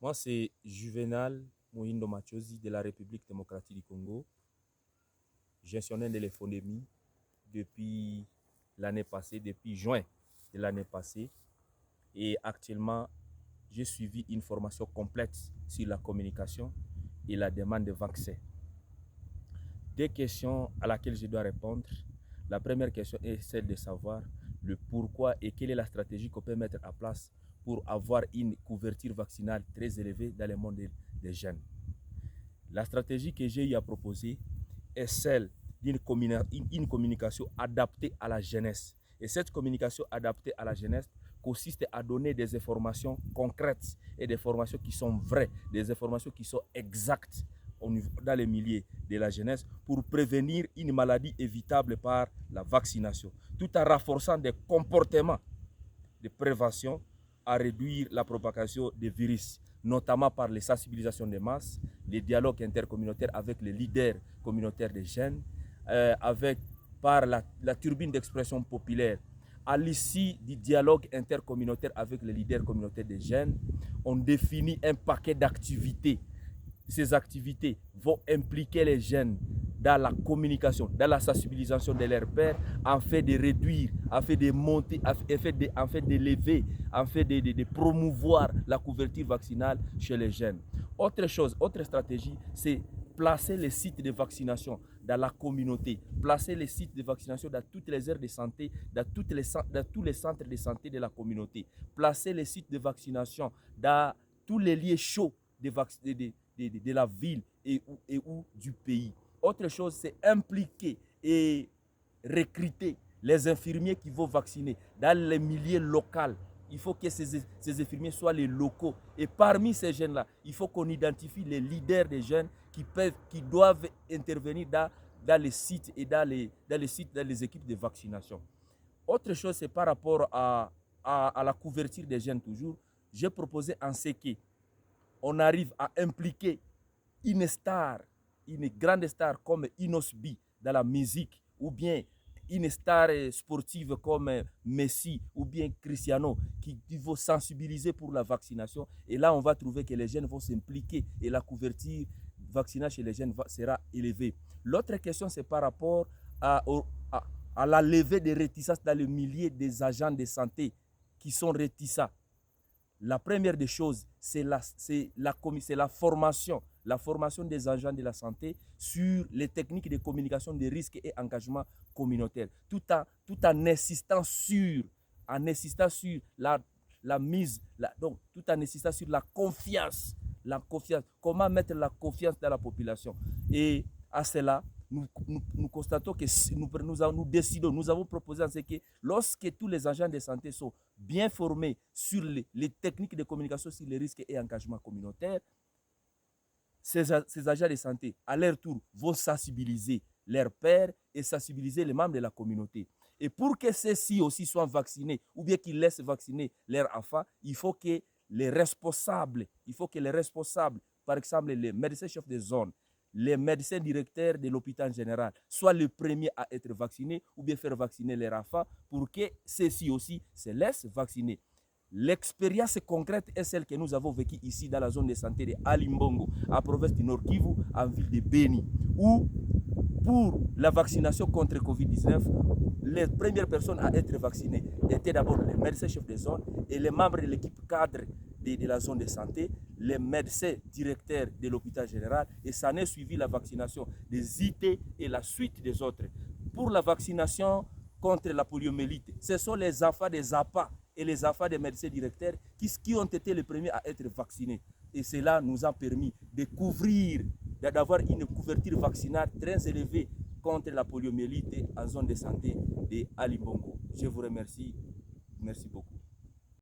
Moi, c'est Juvenal Mohindo Machozi de la République démocratique du Congo, gestionnaire de l'éphonémie depuis l'année passée, depuis juin de l'année passée. Et actuellement, j'ai suivi une formation complète sur la communication et la demande de vaccins. Deux questions à laquelle je dois répondre. La première question est celle de savoir le pourquoi et quelle est la stratégie qu'on peut mettre en place pour avoir une couverture vaccinale très élevée dans le monde des jeunes. La stratégie que j'ai eu à proposer est celle d'une communication adaptée à la jeunesse. Et cette communication adaptée à la jeunesse consiste à donner des informations concrètes et des informations qui sont vraies, des informations qui sont exactes dans les milieux de la jeunesse pour prévenir une maladie évitable par la vaccination, tout en renforçant des comportements de prévention à réduire la propagation des virus, notamment par les sensibilisations des masses, les dialogues intercommunautaires avec les leaders communautaires des jeunes, par la turbine d'expression populaire. À l'issue du dialogue intercommunautaire avec les leaders communautaires des jeunes, on définit un paquet d'activités. Ces activités vont impliquer les jeunes dans la communication, dans la sensibilisation de leurs pairs, en fait de réduire, en fait de monter, en fait d'élever, en fait de promouvoir la couverture vaccinale chez les jeunes. Autre chose, autre stratégie, c'est placer les sites de vaccination dans la communauté, placer les sites de vaccination dans toutes les aires de santé, dans tous les centres de santé de la communauté, placer les sites de vaccination dans tous les lieux chauds de la ville et ou du pays. Autre chose, c'est impliquer et recruter les infirmiers qui vont vacciner dans les milieux locaux. Il faut que ces infirmiers soient les locaux. Et parmi ces jeunes-là, il faut qu'on identifie les leaders des jeunes qui doivent intervenir dans les sites et dans les équipes de vaccination. Autre chose, c'est par rapport à la couverture des jeunes toujours. J'ai proposé en ce qu'on arrive à impliquer une star, une grande star comme Inosbi dans la musique, ou bien une star sportive comme Messi ou bien Cristiano qui vont sensibiliser pour la vaccination. Et là, on va trouver que les jeunes vont s'impliquer et la couverture vaccinale chez les jeunes sera élevée. L'autre question, c'est par rapport à la levée des réticences dans le milieu des agents de santé qui sont réticents. La première des choses, c'est la formation des agents de la santé sur les techniques de communication des risques et engagement communautaire, tout en insistant sur tout en insistant sur la confiance, comment mettre la confiance dans la population. Et à cela, nous constatons que nous avons proposé en ce que lorsque tous les agents de santé sont bien formés sur les techniques de communication sur les risques et engagements communautaires, ces agents de santé, à leur tour, vont sensibiliser leurs pairs et sensibiliser les membres de la communauté. Et pour que ceux-ci aussi soient vaccinés ou bien qu'ils laissent vacciner leurs enfants, il faut que les responsables, par exemple les médecins chefs de zone, les médecins directeurs de l'hôpital général soient les premiers à être vaccinés ou bien faire vacciner leurs enfants pour que ceux-ci aussi se laissent vacciner. L'expérience concrète est celle que nous avons vécue ici dans la zone de santé de Alimbongo, à province du Nord Kivu, en ville de Beni, où pour la vaccination contre Covid-19, les premières personnes à être vaccinées étaient d'abord les médecins chefs de zone et les membres de l'équipe cadre de la zone de santé, les médecins directeurs de l'hôpital général, et ça n'est suivi la vaccination des IT et la suite des autres. Pour la vaccination contre la poliomyélite, ce sont les enfants des APA et les enfants des médecins directeurs qui ont été les premiers à être vaccinés. Et cela nous a permis de couvrir, d'avoir une couverture vaccinale très élevée contre la poliomyélite en zone de santé de Alimbongo. Je vous remercie. Merci beaucoup.